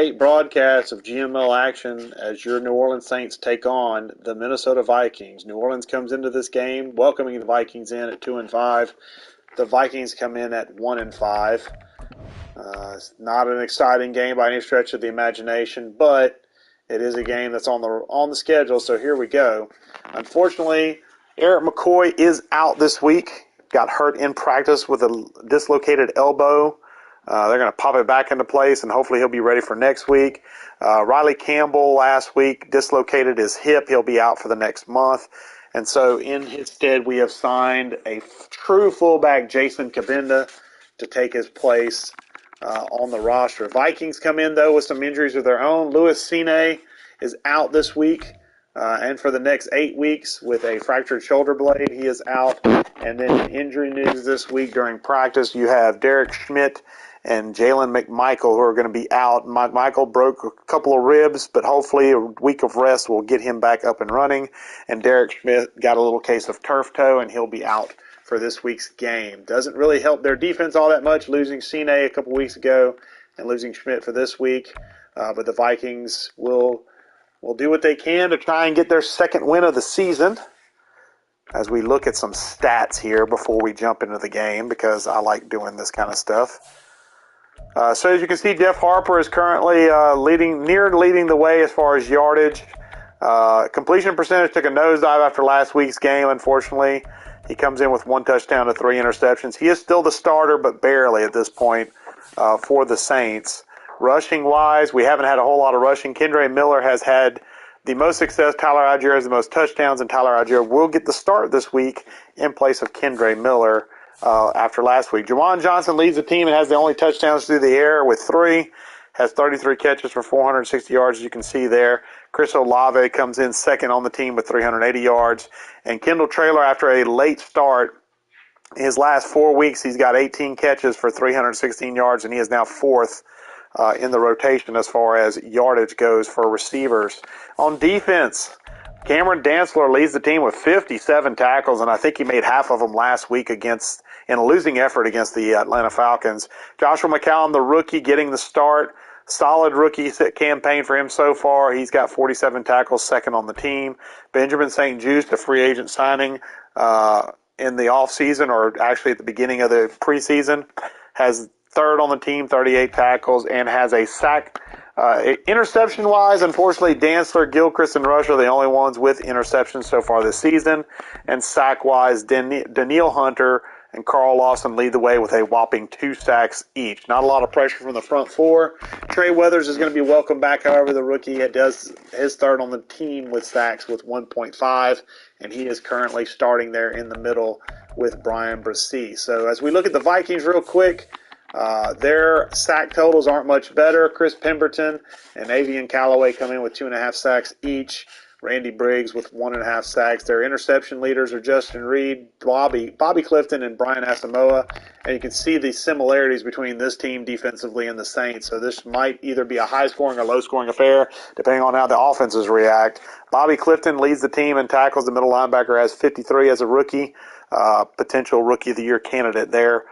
Eight broadcasts of GML action as your New Orleans Saints take on the Minnesota Vikings. New Orleans comes into this game welcoming the Vikings in at 2-5. The Vikings come in at 1-5. It's not an exciting game by any stretch of the imagination, but it is a game that's on the schedule. So here we go. Unfortunately, Eric McCoy is out this week. Got hurt in practice with a dislocated elbow. They're going to pop it back into place, and hopefully he'll be ready for next week. Riley Campbell last week dislocated his hip. He'll be out for the next month. And so in his stead, we have signed a true fullback, Jason Kabinda, to take his place on the roster. Vikings come in, though, with some injuries of their own. Louis Cine is out this week and for the next 8 weeks with a fractured shoulder blade. He is out. And then injury news this week during practice, you have Derek Schmidt and Jalen McMichael, who are going to be out. Michael broke a couple of ribs, but hopefully a week of rest will get him back up and running. And Derek Schmidt got a little case of turf toe, and he'll be out for this week's game. Doesn't really help their defense all that much, losing Cine a couple weeks ago and losing Schmidt for this week. But the Vikings will do what they can to try and get their second win of the season. As we look at some stats here before we jump into the game, because I like doing this kind of stuff. So as you can see, Jeff Harper is currently leading the way as far as yardage. Completion percentage took a nosedive after last week's game, unfortunately. He comes in with 1 touchdown to 3 interceptions. He is still the starter, but barely at this point for the Saints. Rushing-wise, we haven't had a whole lot of rushing. Kendre Miller has had the most success. Tyler Algier has the most touchdowns, and Tyler Algier will get the start this week in place of Kendre Miller. After last week. Juwan Johnson leads the team and has the only touchdowns through the air with 3. Has 33 catches for 460 yards, as you can see there. Chris Olave comes in second on the team with 380 yards. And Kendall Traylor, after a late start, his last 4 weeks, he's got 18 catches for 316 yards, and he is now fourth in the rotation as far as yardage goes for receivers. On defense, Cameron Dantzler leads the team with 57 tackles, and I think he made half of them last week in a losing effort against the Atlanta Falcons. Joshua McCown, the rookie, getting the start. Solid rookie campaign for him so far. He's got 47 tackles, second on the team. Benjamin St. Juste, a free agent signing in the offseason, or actually at the beginning of the preseason, has third on the team, 38 tackles, and has a sack. Interception-wise, unfortunately, Dantzler, Gilchrist, and Rush are the only ones with interceptions so far this season. And sack-wise, Daniil Hunter and Carl Lawson lead the way with a whopping 2 sacks each. Not a lot of pressure from the front four. Trey Weathers is going to be welcome back. However, the rookie does his third on the team with sacks with 1.5, and he is currently starting there in the middle with Brian Brissy. So as we look at the Vikings real quick, their sack totals aren't much better. Chris Pemberton and Avian Callaway come in with 2.5 sacks each. Randy Briggs with 1.5 sacks. Their interception leaders are Justin Reed, Bobby Clifton, and Brian Asamoah. And you can see the similarities between this team defensively and the Saints. So this might either be a high-scoring or low-scoring affair, depending on how the offenses react. Bobby Clifton leads the team and tackles. The middle linebacker has 53 as a rookie, potential Rookie of the Year candidate there.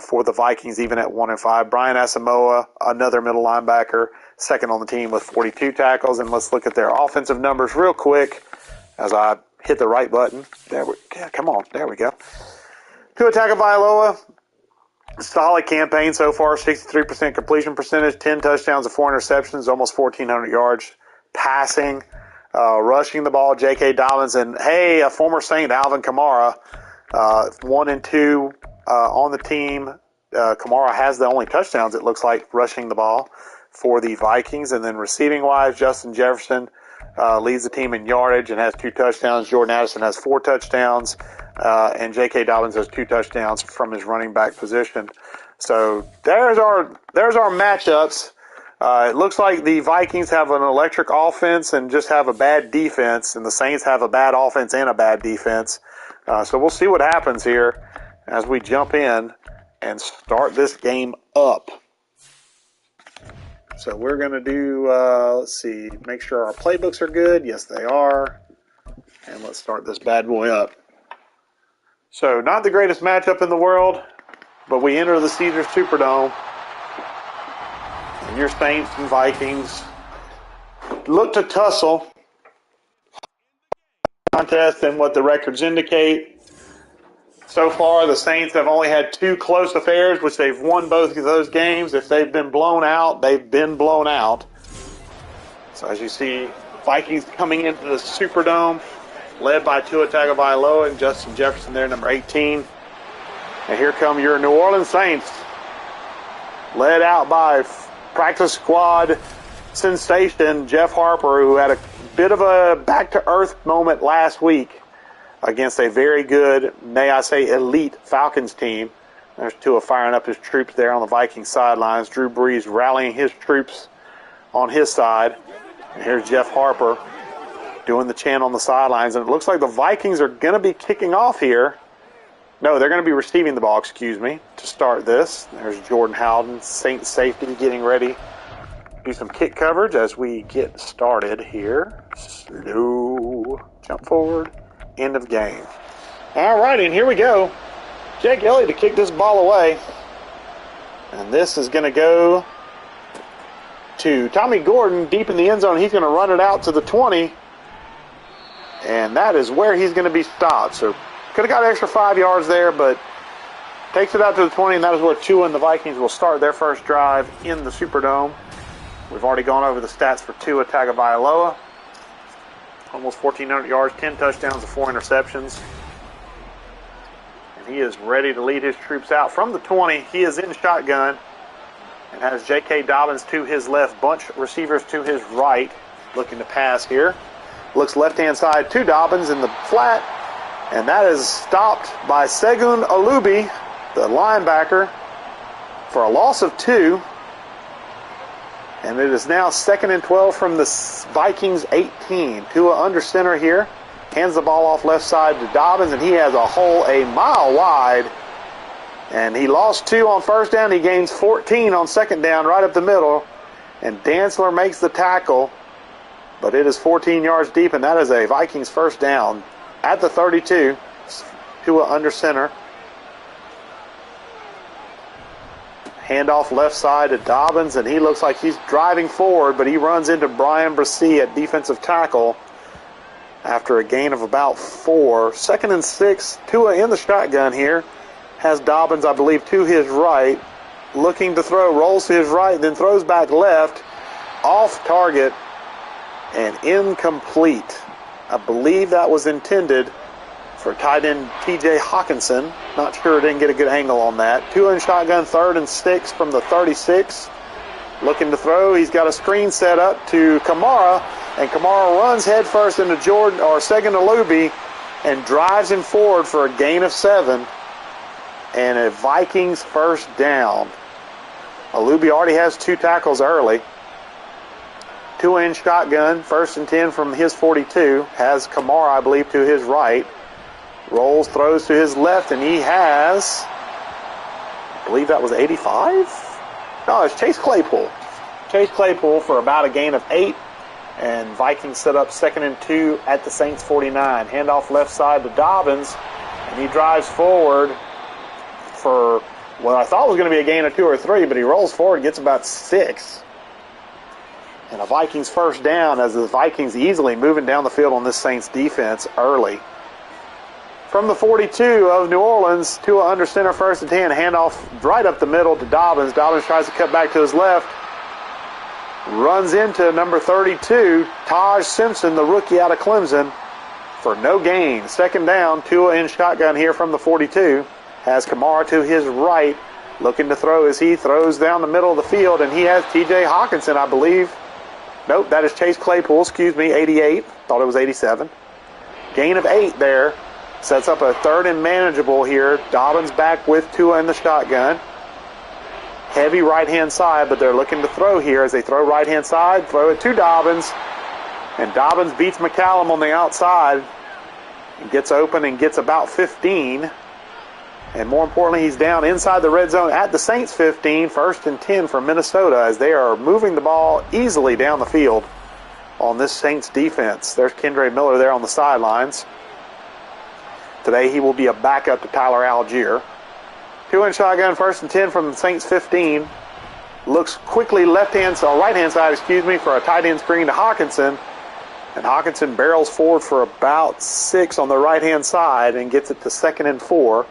For the Vikings, even at 1-5. Brian Asamoah, another middle linebacker, second on the team with 42 tackles. And let's look at their offensive numbers real quick as I hit the right button. There we go. Tua Tagovailoa, solid campaign so far, 63% completion percentage, 10 touchdowns and 4 interceptions, almost 1,400 yards passing. Rushing the ball, J.K. Dobbins, and, hey, a former Saint, Alvin Kamara, 1 and 2 on the team. Kamara has the only touchdowns, it looks like, rushing the ball for the Vikings. And then receiving-wise, Justin Jefferson leads the team in yardage and has 2 touchdowns. Jordan Addison has 4 touchdowns. And J.K. Dobbins has 2 touchdowns from his running back position. So there's our matchups. It looks like the Vikings have an electric offense and just have a bad defense, and the Saints have a bad offense and a bad defense. So we'll see what happens here as we jump in and start this game up. So we're going to do, let's see, make sure our playbooks are good. Yes, they are. And let's start this bad boy up. So not the greatest matchup in the world, but we enter the Caesars Superdome. And your Saints and Vikings look to tussle contest and what the records indicate. So far, the Saints have only had 2 close affairs, which they've won both of those games. If they've been blown out, they've been blown out. So as you see, Vikings coming into the Superdome, led by Tua Tagovailoa and Justin Jefferson there, number 18. And here come your New Orleans Saints, led out by practice squad sensation Jeff Harper, who had a bit of a back-to-earth moment last week against a very good, may I say, elite Falcons team. There's Tua firing up his troops there on the Vikings sidelines. Drew Brees rallying his troops on his side. And here's Jeff Harper doing the chant on the sidelines. And it looks like the Vikings are going to be kicking off here. No, they're going to be receiving the ball, excuse me, to start this. There's Jordan Howden, Saints safety, getting ready. Do some kick coverage as we get started here. Slow jump forward. End of game. All right, and here we go. Jake Elliott to kick this ball away. And this is going to go to Tommy Gordon deep in the end zone. He's going to run it out to the 20. And that is where he's going to be stopped. So could have got an extra 5 yards there, but takes it out to the 20, and that is where Tua and the Vikings will start their first drive in the Superdome. We've already gone over the stats for Tua Tagovailoa. Almost 1,400 yards, 10 touchdowns, and 4 interceptions. And he is ready to lead his troops out from the 20. He is in shotgun and has J.K. Dobbins to his left, bunch receivers to his right, looking to pass here. Looks left-hand side to Dobbins in the flat, and that is stopped by Segun Olubi, the linebacker, for a loss of 2. And it is now 2nd and 12 from the Vikings 18. Tua under center here. Hands the ball off left side to Dobbins, and he has a hole a mile wide. And he lost 2 on first down. He gains 14 on second down right up the middle. And Dantzler makes the tackle. But it is 14 yards deep, and that is a Vikings first down at the 32. Tua under center. Handoff left side to Dobbins, and he looks like he's driving forward, but he runs into Brian Brissy at defensive tackle after a gain of about 4. 2nd and 6, Tua in the shotgun here. Has Dobbins, I believe, to his right. Looking to throw, rolls to his right, then throws back left. Off target and incomplete. I believe that was intended for tight end T.J. Hawkinson. Not sure, didn't get a good angle on that. Tua in shotgun, 3rd and 6 from the 36. Looking to throw. He's got a screen set up to Kamara, and Kamara runs headfirst into Jordan or Segun Olubi and drives him forward for a gain of 7 and a Vikings first down. Olubi already has 2 tackles early. Tua in shotgun, 1st and 10 from his 42. Has Kamara, I believe, to his right. Rolls, throws to his left, and he has, I believe that was 85? No, it's Chase Claypool. Chase Claypool for about a gain of 8, and Vikings set up 2nd and 2 at the Saints 49. Handoff left side to Dobbins, and he drives forward for what I thought was going to be a gain of 2 or 3, but he rolls forward and gets about 6. And a Vikings first down as the Vikings easily moving down the field on this Saints defense early. From the 42 of New Orleans, Tua under center, 1st and 10. Handoff right up the middle to Dobbins. Dobbins tries to cut back to his left. Runs into number 32, Taj Simpson, the rookie out of Clemson, for no gain. 2nd down, Tua in shotgun here from the 42. Has Kamara to his right, looking to throw as he throws down the middle of the field, and he has T.J. Hawkinson, I believe. Nope, that is Chase Claypool, 88. Thought it was 87. Gain of 8 there. Sets up a 3rd and manageable here. Dobbins back with Tua in the shotgun. Heavy right-hand side, but they're looking to throw here as they throw right-hand side. Throw it to Dobbins. And Dobbins beats McCallum on the outside. And gets open and gets about 15. And more importantly, he's down inside the red zone at the Saints 15. 1st and 10 for Minnesota as they are moving the ball easily down the field on this Saints defense. There's Kendre Miller there on the sidelines. Today he will be a backup to Tyler Algier. Tua in shotgun, 1st and 10 from the Saints 15. Looks quickly right-hand side, for a tight end screen to Hawkinson. And Hawkinson barrels forward for about 6 on the right-hand side and gets it to 2nd and 4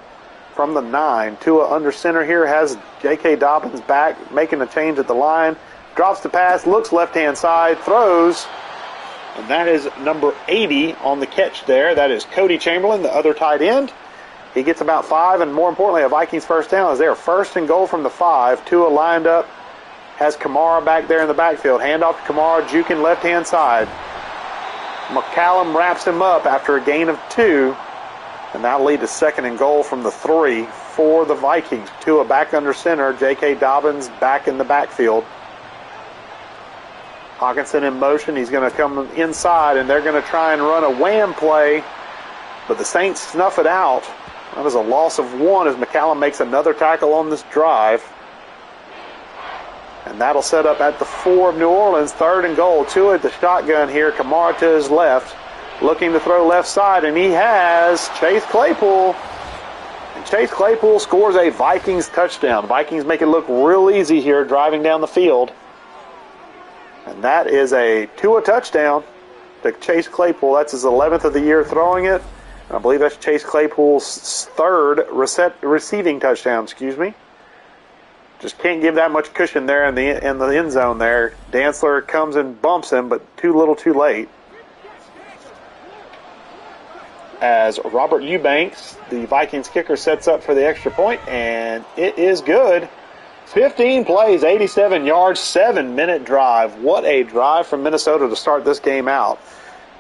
from the 9. Tua under center here has J.K. Dobbins back, making a change at the line. Drops the pass, looks left-hand side, throws. And that is number 80 on the catch there. That is Cody Chamberlain, the other tight end. He gets about 5, and more importantly, a Vikings first down as they're 1st and goal from the 5. Tua lined up, has Kamara back there in the backfield. Handoff to Kamara, juking left-hand side. McCallum wraps him up after a gain of 2, and that'll lead to 2nd and goal from the 3 for the Vikings. Tua back under center, J.K. Dobbins back in the backfield. Hawkinson in motion. He's going to come inside, and they're going to try and run a wham play, but the Saints snuff it out. That was a loss of 1 as McCallum makes another tackle on this drive. And that'll set up at the 4 of New Orleans, 3rd and goal. Tua at the shotgun here, Kamara to his left, looking to throw left side, and he has Chase Claypool. And Chase Claypool scores a Vikings touchdown. Vikings make it look real easy here driving down the field. And that is a Tua touchdown to Chase Claypool. That's his 11th of the year throwing it. And I believe that's Chase Claypool's 3rd receiving touchdown, Just can't give that much cushion there in the end zone there. Dantzler comes and bumps him, but too little too late. As Robert Eubanks, the Vikings kicker, sets up for the extra point, and it is good. 15 plays, 87 yards, 7-minute drive. What a drive from Minnesota to start this game out.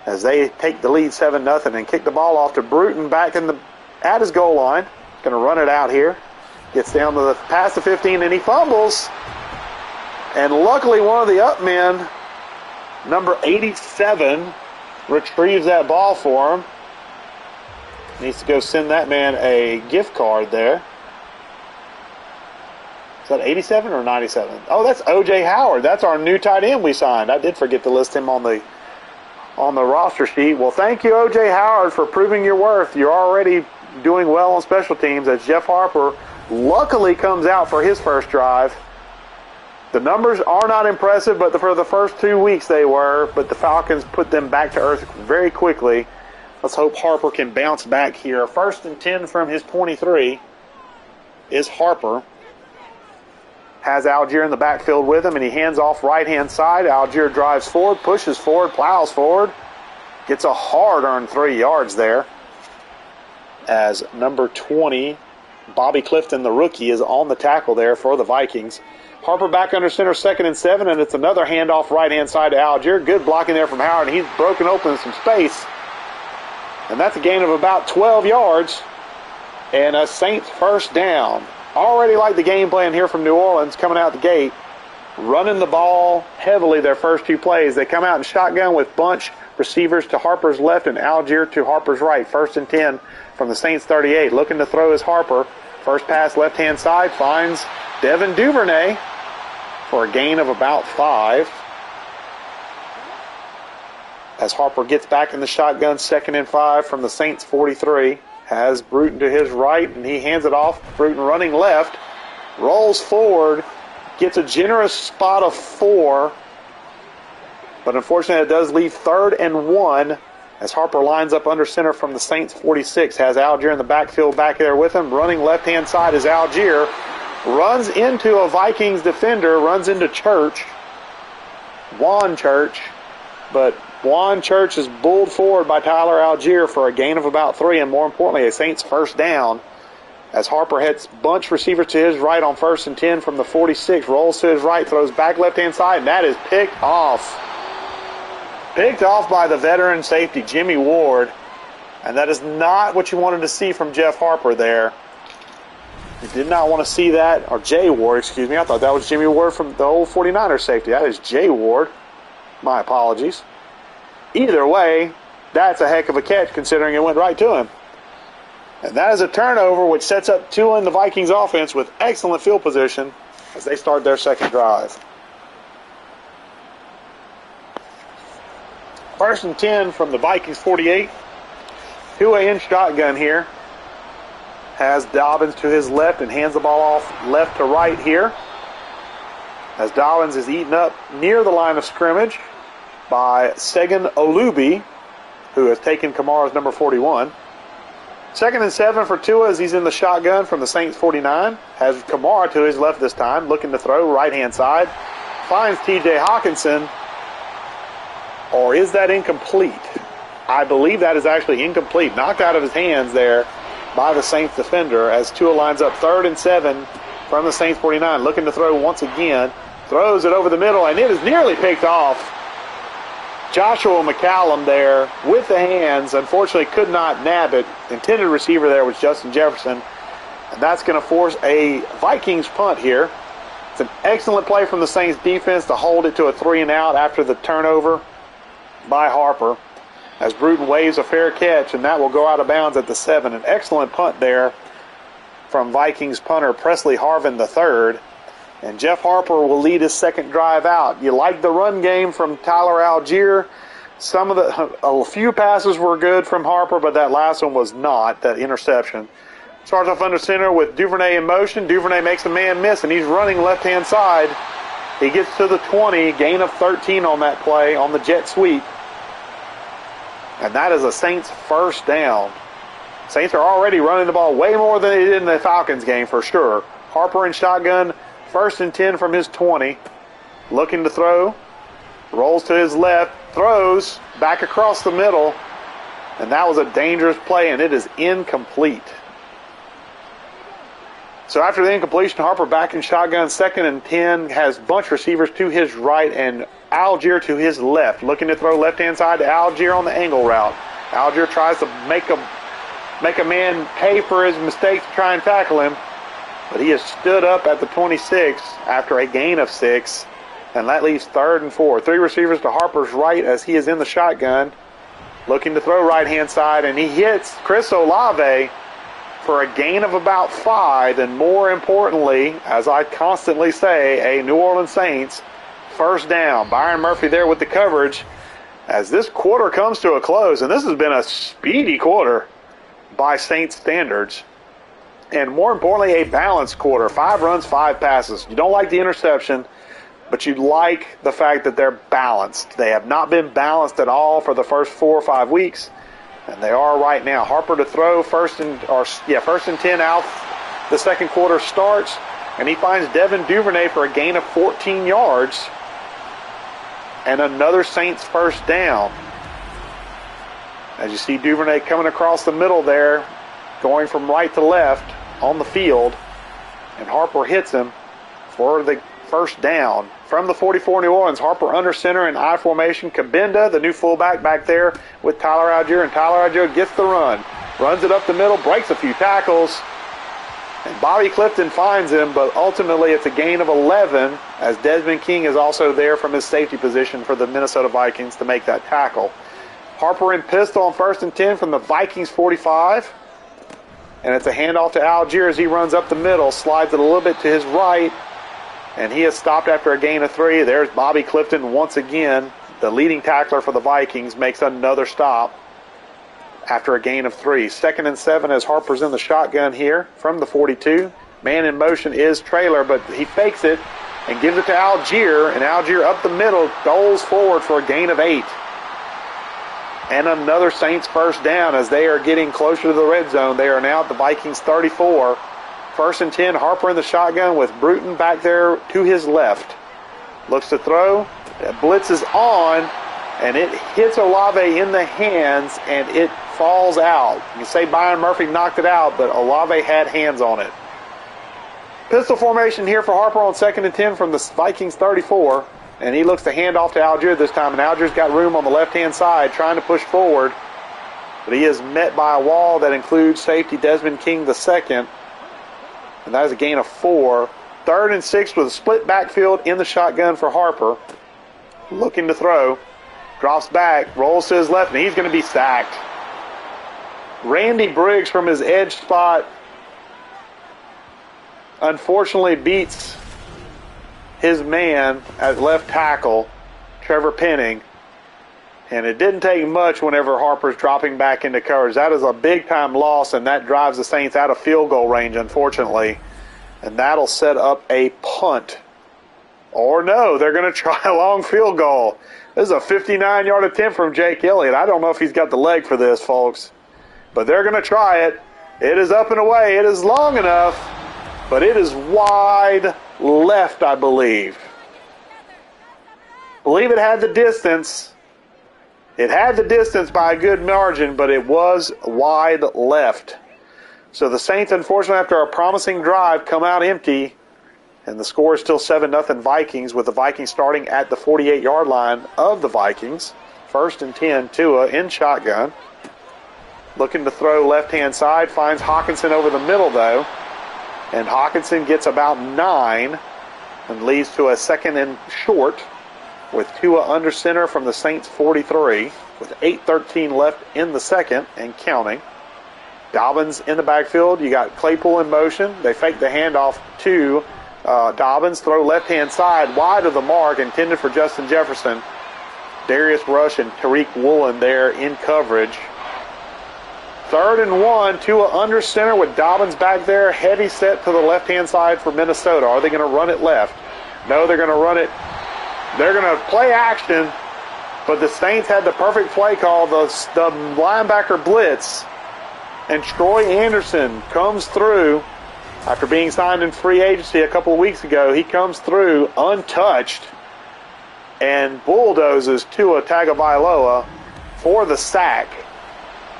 As they take the lead 7-0 and kick the ball off to Bruton back at his goal line. Going to run it out here. Gets down to past the 15, and he fumbles. And luckily, one of the up men, number 87, retrieves that ball for him. Needs to go send that man a gift card there. Is that 87 or 97? Oh, that's O.J. Howard. That's our new tight end we signed. I did forget to list him on the roster sheet. Well, thank you, O.J. Howard, for proving your worth. You're already doing well on special teams as Jeff Harper luckily comes out for his first drive. The numbers are not impressive, but for the first 2 weeks they were, but the Falcons put them back to earth very quickly. Let's hope Harper can bounce back here. 1st and 10 from his 23 is Harper. Has Algier in the backfield with him, and he hands off right-hand side. Algier drives forward, pushes forward, plows forward. Gets a hard-earned 3 yards there. As number 20, Bobby Clifton, the rookie, is on the tackle there for the Vikings. Harper back under center, 2nd and 7, and it's another handoff right-hand side to Algier. Good blocking there from Howard, and he's broken open some space. And that's a gain of about 12 yards. And a Saints first down. Already like the game plan here from New Orleans coming out the gate. Running the ball heavily their first 2 plays. They come out in shotgun with bunch receivers to Harper's left and Algier to Harper's right. 1st and 10 from the Saints 38. Looking to throw is Harper. First pass left-hand side finds Devin Duvernay for a gain of about 5. As Harper gets back in the shotgun, 2nd and 5 from the Saints 43. Has Bruton to his right, and he hands it off. Bruton running left, rolls forward, gets a generous spot of 4. But unfortunately, it does leave 3rd and 1 as Harper lines up under center from the Saints 46. Has Algier in the backfield back there with him. Running left-hand side is Algier. Runs into a Vikings defender, runs into Church. Juan Church. But Juan Church is bulled forward by Tyler Algier for a gain of about 3, and more importantly, a Saints first down. As Harper hits bunch receiver to his right on 1st and 10 from the 46, rolls to his right, throws back left-hand side, and that is picked off. Picked off by the veteran safety, Jimmy Ward. And that is not what you wanted to see from Jeff Harper there. You did not want to see that, or Jay Ward, excuse me. I thought that was Jimmy Ward from the old 49ers safety. That is Jay Ward. My apologies. Either way, that's a heck of a catch considering it went right to him. And that is a turnover which sets up Tua in the Vikings offense with excellent field position as they start their second drive. 1st and 10 from the Vikings 48. Tua in shotgun here. Has Dobbins to his left and hands the ball off left to right here. as Dobbins is eaten up near the line of scrimmage by Segan Olubi, who has taken Kamara's number 41. 2nd and 7 for Tua as he's in the shotgun from the Saints 49. Has Kamara to his left this time, looking to throw right-hand side. Finds T.J. Hawkinson. Or is that incomplete? I believe that is actually incomplete. Knocked out of his hands there by the Saints defender as Tua lines up 3rd and 7 from the Saints 49. Looking to throw once again. Throws it over the middle, and it is nearly picked off. Joshua McCallum there with the hands. Unfortunately could not nab it. Intended receiver there was Justin Jefferson. And that's going to force a Vikings punt here. It's an excellent play from the Saints defense to hold it to a 3-and-out after the turnover by Harper. As Bruton waves a fair catch, and that will go out of bounds at the 7. An excellent punt there from Vikings punter Presley Harvin III. And Jeff Harper will lead his second drive out. You like the run game from Tyler Algier. A few passes were good from Harper, but that last one was not, that interception. Starts off under center with Duvernay in motion. Duvernay makes a man miss, and he's running left-hand side. He gets to the 20, gain of 13 on that play on the jet sweep. And that is a Saints first down. Saints are already running the ball way more than they did in the Falcons game for sure. Harper in shotgun. 1st and 10 from his 20. Looking to throw. Rolls to his left. Throws back across the middle. And that was a dangerous play, and it is incomplete. So after the incompletion, Harper back in shotgun. 2nd and 10. Has bunch receivers to his right and Algier to his left. Looking to throw left-hand side to Algier on the angle route. Algier tries to make a man pay for his mistakes to try and tackle him. But he has stood up at the 26 after a gain of 6. And that leaves 3rd and 4. 3 receivers to Harper's right as he is in the shotgun. Looking to throw right-hand side. And he hits Chris Olave for a gain of about 5. And more importantly, as I constantly say, a New Orleans Saints first down. Byron Murphy there with the coverage as this quarter comes to a close. And this has been a speedy quarter by Saints standards. And more importantly, a balanced quarter. 5 runs, 5 passes. You don't like the interception, but you like the fact that they're balanced. They have not been balanced at all for the first 4 or 5 weeks, and they are right now. Harper to throw, 1st and 10 out. The second quarter starts, and he finds Devin Duvernay for a gain of 14 yards. And another Saints first down. As you see Duvernay coming across the middle there, going from right to left on the field, and Harper hits him for the first down. From the 44 New Orleans, Harper under center in I formation. Kabinda, the new fullback, back there with Tyler Algier, and Tyler Algier gets the run. Runs it up the middle, breaks a few tackles, and Bobby Clifton finds him, but ultimately it's a gain of 11 as Desmond King is also there from his safety position for the Minnesota Vikings to make that tackle. Harper in pistol on 1st and 10 from the Vikings 45. And it's a handoff to Algier as he runs up the middle, slides it a little bit to his right, and he is stopped after a gain of 3. There's Bobby Clifton once again. The leading tackler for the Vikings makes another stop after a gain of 3. 2nd and 7 as Harper's in the shotgun here from the 42. Man in motion is Traylor, but he fakes it and gives it to Algier, and Algier up the middle, goes forward for a gain of 8. And another Saints first down as they are getting closer to the red zone. They are now at the Vikings 34. 1st and 10, Harper in the shotgun with Bruton back there to his left. Looks to throw. Blitz is on, and it hits Olave in the hands, and it falls out. You say Byron Murphy knocked it out, but Olave had hands on it. Pistol formation here for Harper on 2nd and 10 from the Vikings 34. And he looks to hand off to Algier this time. And Algier's got room on the left-hand side trying to push forward. But he is met by a wall that includes safety Desmond King II. And that is a gain of 4. 3rd and 6 with a split backfield in the shotgun for Harper. Looking to throw. Drops back. Rolls to his left. And he's going to be sacked. Randy Briggs from his edge spot unfortunately beats his man at left tackle, Trevor Penning. And it didn't take much whenever Harper's dropping back into coverage. That is a big-time loss, and that drives the Saints out of field goal range, unfortunately. And that'll set up a punt Or no, they're going to try a long field goal. This is a 59-yard attempt from Jake Elliott. I don't know if he's got the leg for this, folks. But they're going to try it. It is up and away. It is long enough, but it is wide left, I believe. It had the distance. It had the distance by a good margin, but it was wide left. So the Saints, unfortunately, after a promising drive, come out empty. And the score is still 7-0 Vikings, with the Vikings starting at the 48-yard line of the Vikings. 1st and 10, Tua in shotgun. Looking to throw left-hand side, finds Hawkinson over the middle, though. And Hawkinson gets about 9 and leads to a 2nd and short with Tua under center from the Saints 43 with 8:13 left in the second and counting. Dobbins in the backfield. You got Claypool in motion. They fake the handoff to Dobbins, throw left-hand side, wide of the mark, intended for Justin Jefferson. Darius Rush and Tariq Woolen there in coverage. 3rd and 1, Tua under center with Dobbins back there, heavy set to the left-hand side for Minnesota. Are they going to run it left? No, they're going to run it. They're going to play action, but the Saints had the perfect play call, the linebacker blitz, and Troy Anderson comes through. After being signed in free agency a couple of weeks ago, he comes through untouched and bulldozes Tua Tagovailoa for the sack.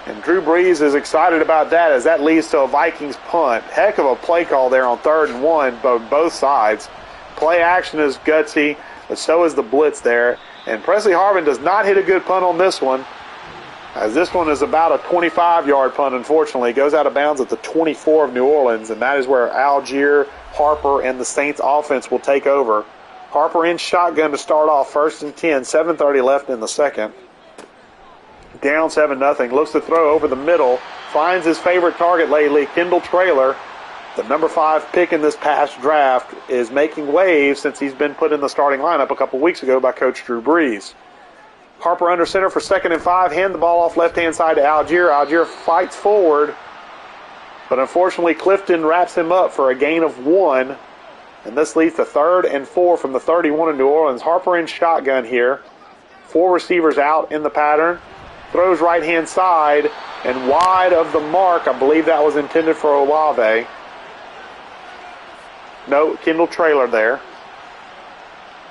And Drew Brees is excited about that, as that leads to a Vikings punt. Heck of a play call there on 3rd and 1, both sides. Play action is gutsy, but so is the blitz there. And Presley Harvin does not hit a good punt on this one, as this one is about a 25-yard punt, unfortunately. It goes out of bounds at the 24 of New Orleans, and that is where Algier, Harper, and the Saints offense will take over. Harper in shotgun to start off, 1st and 10, 7:30 left in the second. Down 7-0, looks to throw over the middle, finds his favorite target lately, Kendall Traylor. The number 5 pick in this past draft is making waves since he's been put in the starting lineup a couple weeks ago by Coach Drew Brees. Harper under center for 2nd and 5. Hand the ball off left-hand side to Algier. Algier fights forward, but unfortunately Clifton wraps him up for a gain of 1. And this leads to 3rd and 4 from the 31 of New Orleans. Harper in shotgun here. 4 receivers out in the pattern. Throws right-hand side and wide of the mark. I believe that was intended for Olave. No, Kendall Traylor there.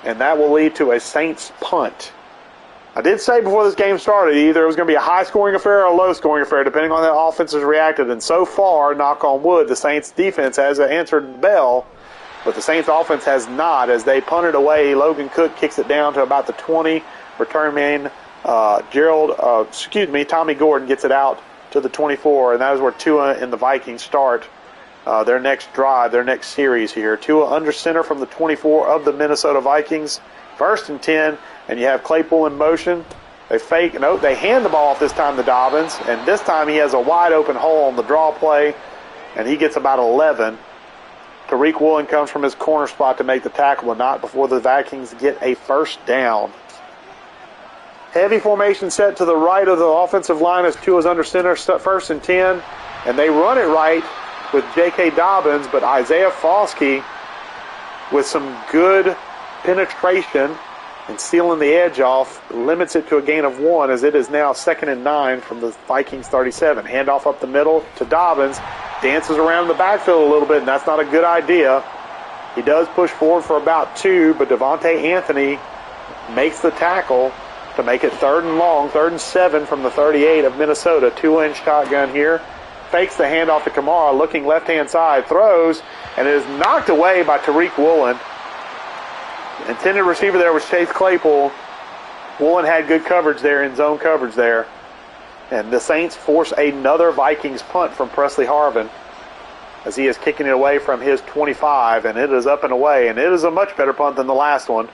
And that will lead to a Saints punt. I did say before this game started, either it was going to be a high-scoring affair or a low-scoring affair, depending on how the offense has reacted. And so far, knock on wood, the Saints defense has answered the bell, but the Saints offense has not, as they punted away. Logan Cook kicks it down to about the 20. Return man Tommy Gordon gets it out to the 24, and that is where Tua and the Vikings start their next drive, their next series here. Tua under center from the 24 of the Minnesota Vikings. 1st and 10, and you have Claypool in motion. They fake. No, they hand the ball off this time to Dobbins, and this time he has a wide open hole on the draw play, and he gets about 11. Tariq Woolen comes from his corner spot to make the tackle, but not before the Vikings get a 1st down. Heavy formation set to the right of the offensive line as Tua's under center, 1st and 10, and they run it right with J.K. Dobbins, but Isaiah Foskey with some good penetration and sealing the edge off limits it to a gain of 1, as it is now 2nd and 9 from the Vikings 37. Handoff up the middle to Dobbins, dances around the backfield a little bit, and that's not a good idea. He does push forward for about 2, but Devontae Anthony makes the tackle to make it 3rd and long, 3rd and 7 from the 38 of Minnesota. 2-inch shotgun here. Fakes the handoff to Kamara, looking left-hand side, throws, and it is knocked away by Tariq Woolen. Intended receiver there was Chase Claypool. Woolen had good coverage there, in zone coverage there. And the Saints force another Vikings punt from Presley Harvin, as he is kicking it away from his 25, and it is up and away, and it is a much better punt than the last one.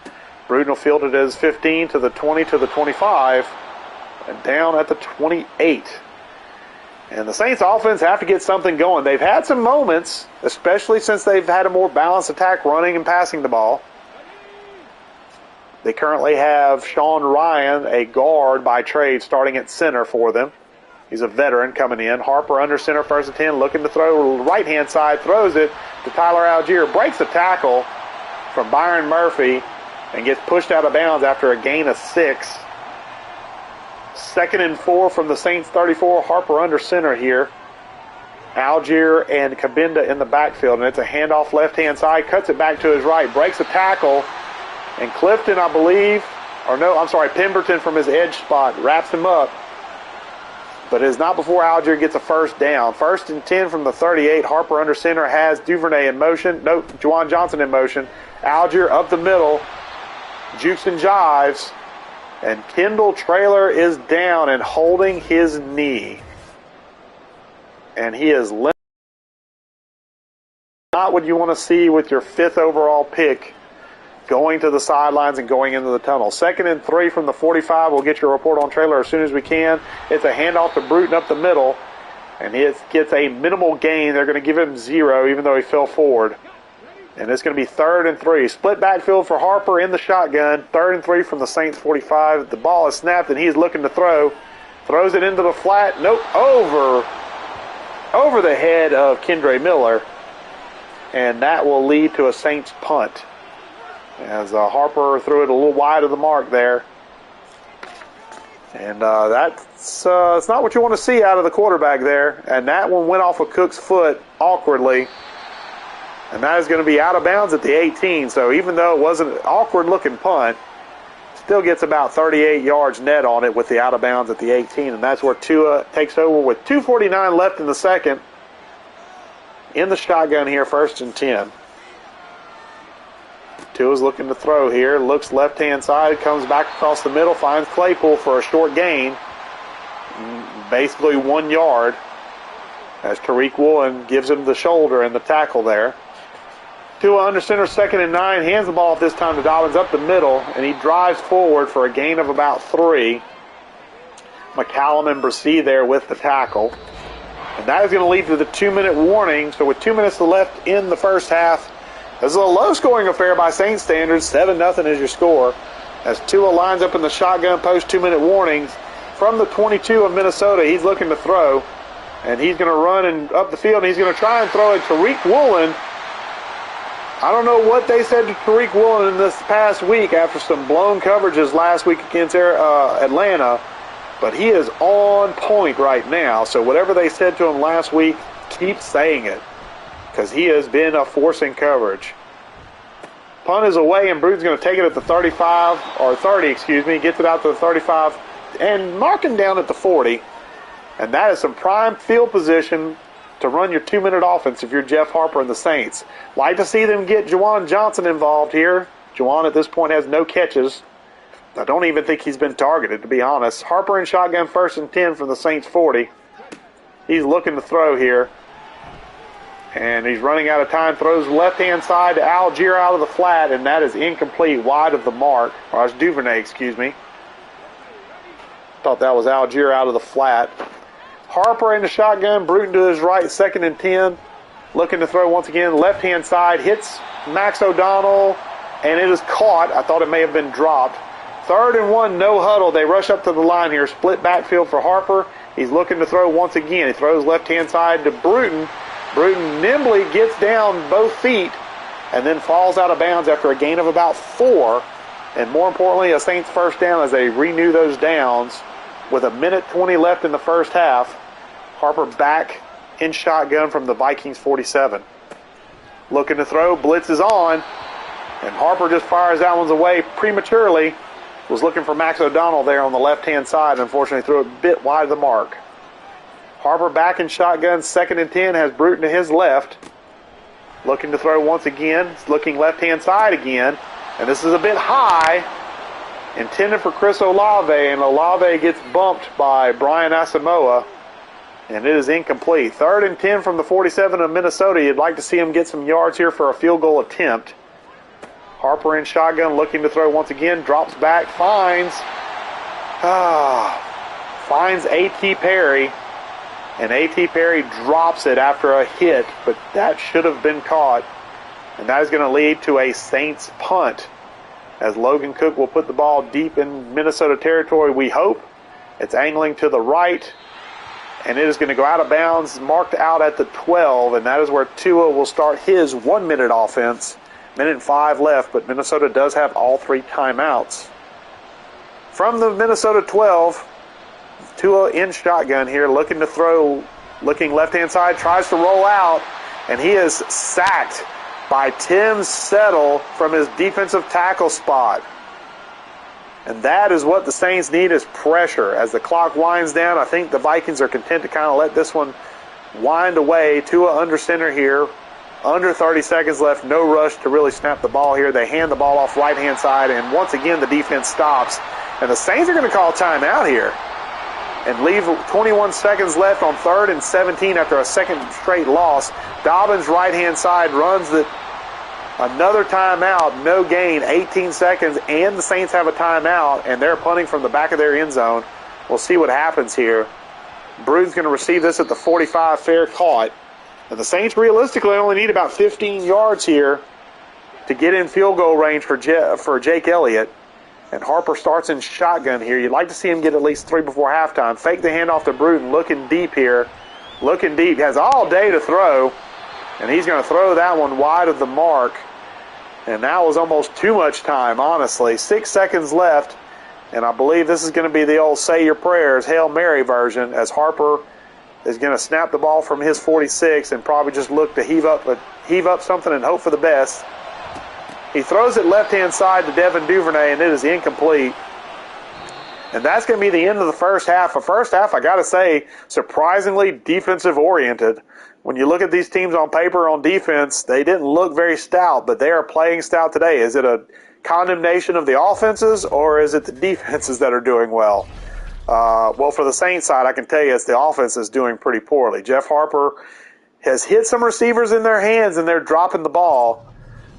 Bruden will field it as 15 to the 20 to the 25, and down at the 28. And the Saints offense have to get something going. They've had some moments, especially since they've had a more balanced attack running and passing the ball. They currently have Sean Ryan, a guard by trade, starting at center for them. He's a veteran coming in. Harper under center, 1st and 10, looking to throw right-hand side, throws it to Tyler Algier, breaks the tackle from Byron Murphy and gets pushed out of bounds after a gain of 6. 2nd and 4 from the Saints 34. Harper under center here. Algier and Cabinda in the backfield, and it's a handoff left-hand side, cuts it back to his right, breaks a tackle, and Clifton, I believe, Pemberton from his edge spot wraps him up, but it is not before Algier gets a first down. 1st and 10 from the 38. Harper under center has Duvernay in motion. No, Juwan Johnson in motion. Algier up the middle, jukes and jives, and Kendall Traylor is down and holding his knee. And he is not what you want to see with your 5th overall pick going to the sidelines and going into the tunnel. 2nd and 3 from the 45. We'll get your report on Traylor as soon as we can. It's a handoff to Bruton up the middle, and he gets a minimal gain. They're going to give him 0 even though he fell forward. And it's going to be 3rd and 3. Split backfield for Harper in the shotgun. 3rd and 3 from the Saints 45. The ball is snapped, and he's looking to throw. Throws it into the flat. Nope, over the head of Kendre Miller, and that will lead to a Saints punt as Harper threw it a little wide of the mark there, and it's not what you want to see out of the quarterback there, and that one went off of Cook's foot awkwardly, and that is going to be out of bounds at the 18. So even though it wasn't an awkward looking punt, still gets about 38 yards net on it with the out of bounds at the 18, and that's where Tua takes over with 2:49 left in the second. In the shotgun here, 1st and 10. Tua's looking to throw here, looks left-hand side, comes back across the middle, finds Claypool for a short gain, basically 1 yard, as Tariq Woolen gives him the shoulder and the tackle there. Tua under center, 2nd and 9, hands the ball at this time to Dobbins up the middle, and he drives forward for a gain of about 3. McCallum and Brissy there with the tackle. And that is going to lead to the 2-minute warning. So with 2 minutes left in the first half, this is a low-scoring affair by Saints standards. 7-0 is your score. As Tua lines up in the shotgun post 2-minute warnings from the 22 of Minnesota, he's looking to throw. And he's going to run and up the field, and he's going to try and throw it to Tariq Woolen. I don't know what they said to Tariq Woolen in this past week after some blown coverages last week against Atlanta, but he is on point right now. So whatever they said to him last week, keep saying it, because he has been a force in coverage. Punt is away, and Bruton's going to take it at the 35, or 30, excuse me, gets it out to the 35, and marking down at the 40. And that is some prime field position to run your 2-minute offense if you're Jeff Harper and the Saints. Like to see them get Juwan Johnson involved here. Juwan at this point has no catches. I don't even think he's been targeted, to be honest. Harper in shotgun, 1st and 10 from the Saints 40. He's looking to throw here. And he's running out of time. Throws left-hand side to Algier out of the flat, and that is incomplete, wide of the mark. Or it's Duvernay, excuse me. Thought that was Algier out of the flat. Harper in the shotgun, Bruton to his right, 2nd and 10. Looking to throw once again, left-hand side, hits Max O'Donnell, and it is caught. I thought it may have been dropped. 3rd and 1, no huddle. They rush up to the line here, split backfield for Harper. He's looking to throw once again. He throws left-hand side to Bruton. Bruton nimbly gets down both feet and then falls out of bounds after a gain of about 4. And more importantly, a Saints first down as they renew those downs. With 1:20 left in the first half, Harper back in shotgun from the Vikings 47. Looking to throw, blitz is on, and Harper just fires that one away prematurely. Was looking for Max O'Donnell there on the left-hand side. Unfortunately, threw it a bit wide of the mark. Harper back in shotgun, 2nd and 10, has Bruton to his left. Looking to throw once again. It's looking left-hand side again, and this is a bit high. Intended for Chris Olave, and Olave gets bumped by Brian Asamoah, and it is incomplete. 3rd and 10 from the 47 of Minnesota. You'd like to see him get some yards here for a field goal attempt. Harper in shotgun, looking to throw once again, drops back, finds A.T. Perry, and A.T. Perry drops it after a hit, but that should have been caught, and that is going to lead to a Saints punt, as Logan Cook will put the ball deep in Minnesota territory, we hope. It's angling to the right, and it is going to go out of bounds, marked out at the 12, and that is where Tua will start his 1-minute offense Minute and 5 left, but Minnesota does have all 3 timeouts. From the Minnesota 12, Tua in shotgun here, looking to throw, looking left-hand side, tries to roll out, and he is sacked by Tim Settle from his defensive tackle spot. And that is what the Saints need, is pressure. As the clock winds down, I think the Vikings are content to kind of let this one wind away. Tua under center here. Under 30 seconds left. No rush to really snap the ball here. They hand the ball off right-hand side, and once again the defense stops. And the Saints are going to call timeout here and leave 21 seconds left on 3rd and 17 after a second straight loss. Dobbins right-hand side runs another timeout, no gain, 18 seconds, and the Saints have a timeout, and they're punting from the back of their end zone. We'll see what happens here. Bruton's going to receive this at the 45, fair caught. And the Saints realistically only need about 15 yards here to get in field goal range for Jake Elliott. And Harper starts in shotgun here. You'd like to see him get at least 3 before halftime. Fake the handoff to Bruton, looking deep here. Looking deep, has all day to throw. And he's going to throw that one wide of the mark. And that was almost too much time, honestly. 6 seconds left. And I believe this is going to be the old say your prayers, Hail Mary version, as Harper is going to snap the ball from his 46 and probably just look to heave up something and hope for the best. He throws it left-hand side to Devin Duvernay, and it is incomplete. And that's going to be the end of the first half. The first half, I got to say, surprisingly defensive-oriented. When you look at these teams on paper on defense, they didn't look very stout, but they are playing stout today. Is it a condemnation of the offenses, or is it the defenses that are doing well? Well, for the Saints side, I can tell you it's the offense is doing pretty poorly. Jeff Harper has hit some receivers in their hands, and they're dropping the ball.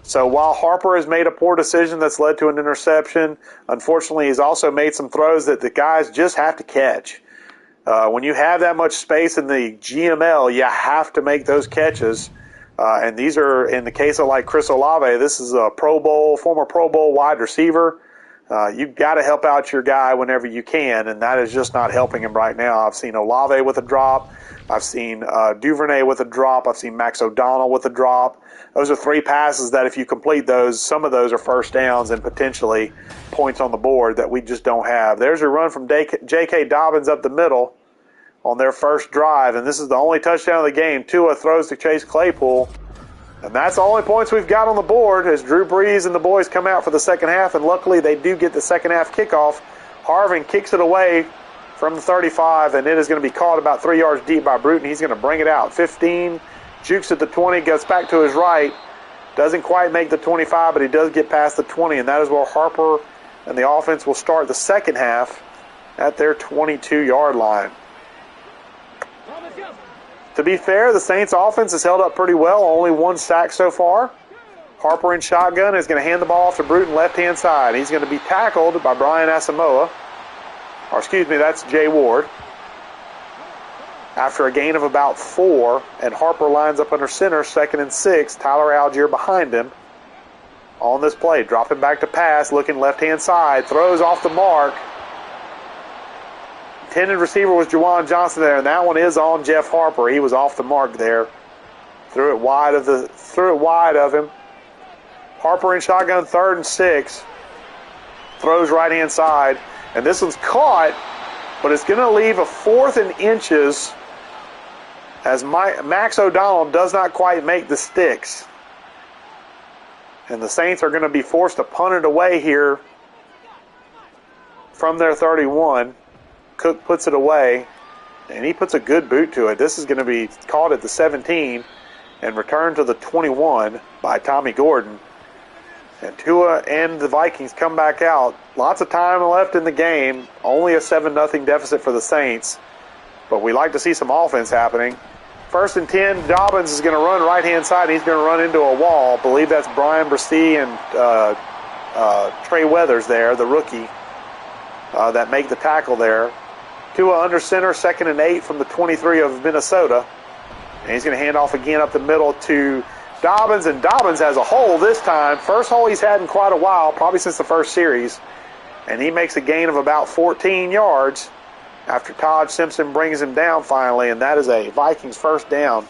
So while Harper has made a poor decision that's led to an interception, unfortunately he's also made some throws that the guys just have to catch. When you have that much space in the GML, you have to make those catches. And these are, in the case of like Chris Olave, this is a former Pro Bowl wide receiver. You've got to help out your guy whenever you can, and that is just not helping him right now. I've seen Olave with a drop. I've seen Duvernay with a drop. I've seen Max O'Donnell with a drop. Those are 3 passes that if you complete those, some of those are first downs and potentially points on the board that we just don't have. There's a run from J.K. Dobbins up the middle on their first drive, and this is the only touchdown of the game. Tua throws to Chase Claypool. And that's the only points we've got on the board as Drew Brees and the boys come out for the second half, and luckily they do get the second half kickoff. Harvin kicks it away from the 35, and it is going to be caught about 3 yards deep by Bruton. He's going to bring it out. 15, jukes at the 20, gets back to his right. Doesn't quite make the 25, but he does get past the 20, and that is where Harper and the offense will start the second half at their 22-yard line. To be fair, the Saints offense has held up pretty well. Only 1 sack so far. Harper in shotgun is going to hand the ball off to Bruton left-hand side. He's going to be tackled by Brian Asamoah. Or excuse me, that's Jay Ward. After a gain of about 4, and Harper lines up under center, 2nd and 6. Tyler Algier behind him on this play. Dropping back to pass, looking left-hand side. Throws off the mark. Intended receiver was Juwan Johnson there, and that one is on Jeff Harper. He was off the mark there. Threw it wide of him. Harper in shotgun, 3rd and 6. Throws right-hand side, and this one's caught, but it's going to leave a 4th and inches as Max O'Donnell does not quite make the sticks. And the Saints are going to be forced to punt it away here from their 31. Cook puts it away, and he puts a good boot to it. This is going to be caught at the 17 and returned to the 21 by Tommy Gordon. And Tua and the Vikings come back out. Lots of time left in the game. Only a 7-0 deficit for the Saints. But we like to see some offense happening. 1st and 10, Dobbins is going to run right-hand side. He's going to run into a wall. I believe that's Brian Brissy and Trey Weathers there, the rookie, that make the tackle there. Tua under center, 2nd and 8 from the 23 of Minnesota. And he's going to hand off again up the middle to Dobbins, and Dobbins has a hole this time. First hole he's had in quite a while, probably since the first series. And he makes a gain of about 14 yards after Todd Simpson brings him down finally, and that is a Vikings first down.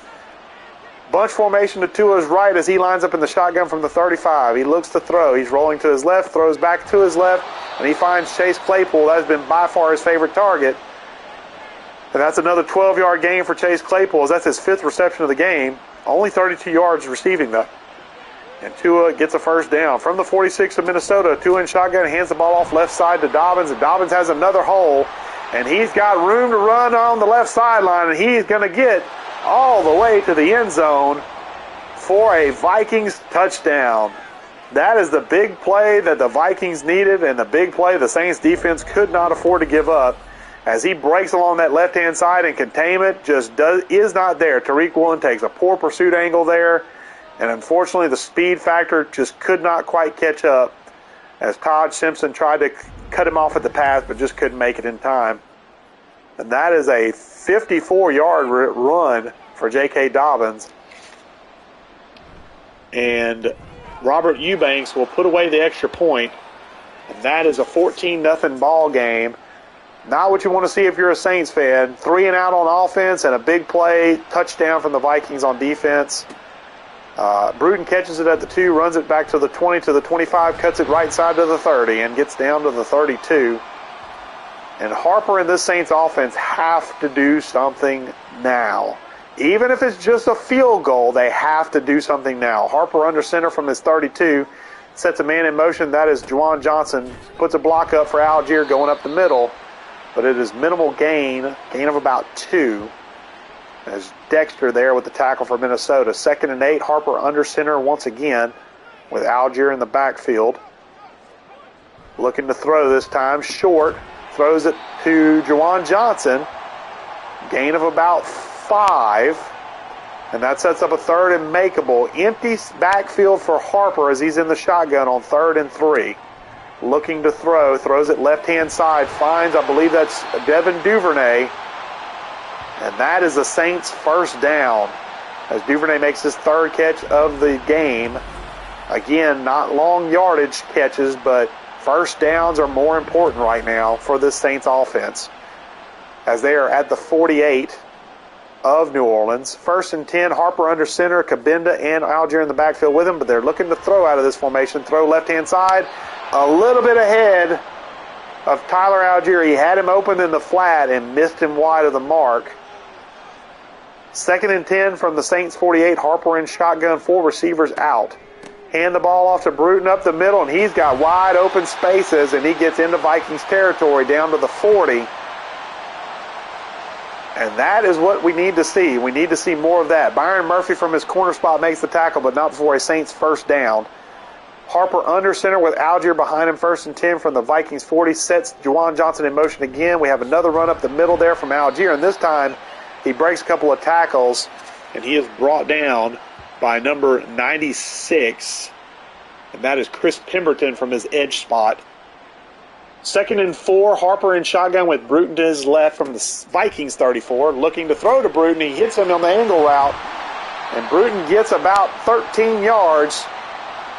Bunch formation to Tua's right as he lines up in the shotgun from the 35. He looks to throw. He's rolling to his left, throws back to his left, and he finds Chase Claypool. That has been by far his favorite target. And that's another 12-yard gain for Chase Claypool, as that's his 5th reception of the game. Only 32 yards receiving that. And Tua gets a first down. From the 46 of Minnesota, Tua in shotgun hands the ball off left side to Dobbins, and Dobbins has another hole, and he's got room to run on the left sideline, and he's going to get all the way to the end zone for a Vikings touchdown. That is the big play that the Vikings needed, and the big play the Saints defense could not afford to give up. As he breaks along that left-hand side, and containment just is not there. Tariq Woolen takes a poor pursuit angle there, and unfortunately the speed factor just could not quite catch up as Todd Simpson tried to cut him off at the pass but just couldn't make it in time. And that is a 54-yard run for J.K. Dobbins. And Robert Eubanks will put away the extra point. And that is a 14-0 ball game. Not what you want to see if you're a Saints fan. 3 and out on offense and a big play, touchdown from the Vikings on defense. Bruton catches it at the 2, runs it back to the 20, to the 25, cuts it right side to the 30, and gets down to the 32. And Harper and this Saints offense have to do something now. Even if it's just a field goal, they have to do something now. Harper under center from his 32, sets a man in motion. That is Juwan Johnson. Puts a block up for Algier going up the middle. But it is minimal gain of about 2. As Dexter there with the tackle for Minnesota. 2nd and 8, Harper under center once again with Algier in the backfield. Looking to throw this time, short. Throws it to Juwan Johnson. Gain of about 5. And that sets up a 3rd and makeable. Empty backfield for Harper as he's in the shotgun on 3rd and 3. Looking to throw. Throws it left-hand side. Finds, I believe that's Devin Duvernay. And that is the Saints' first down as Duvernay makes his 3rd catch of the game. Again, not long yardage catches, but first downs are more important right now for this Saints offense as they are at the 48 of New Orleans. 1st and 10, Harper under center, Kabinda and Algier in the backfield with him, but they're looking to throw out of this formation. Throw left-hand side, a little bit ahead of Tyler Algier. He had him open in the flat and missed him wide of the mark. 2nd and 10 from the Saints 48, Harper in shotgun, 4 receivers out. Hand the ball off to Bruton up the middle, and he's got wide open spaces, and he gets into Vikings territory down to the 40. And that is what we need to see. We need to see more of that. Byron Murphy from his corner spot makes the tackle, but not before a Saints first down. Harper under center with Algier behind him, 1st and 10 from the Vikings 40, sets Juwan Johnson in motion again. We have another run up the middle there from Algier, and this time he breaks a couple of tackles, and he is brought down by number 96, and that is Chris Pemberton from his edge spot. 2nd and 4, Harper in shotgun with Bruton to his left from the Vikings 34, looking to throw to Bruton. He hits him on the angle route, and Bruton gets about 13 yards,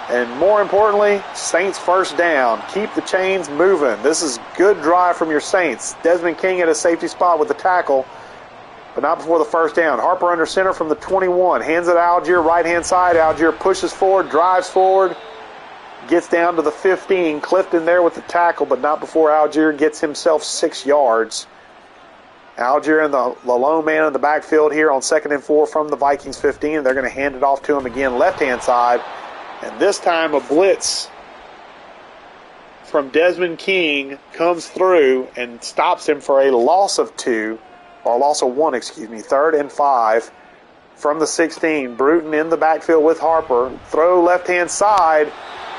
and more importantly, Saints first down. Keep the chains moving. This is good drive from your Saints. Desmond King at a safety spot with the tackle, but not before the first down. Harper under center from the 21. Hands it to Algier, right-hand side. Algier pushes forward, drives forward, gets down to the 15. Clifton there with the tackle, but not before Algier gets himself 6 yards. Algier and the lone man in the backfield here on 2nd and 4 from the Vikings 15. And they're going to hand it off to him again, left-hand side. And this time a blitz from Desmond King comes through and stops him for a loss of 2. Or loss of 1, 3rd and 5 from the 16. Bruton in the backfield with Harper. Throw left-hand side,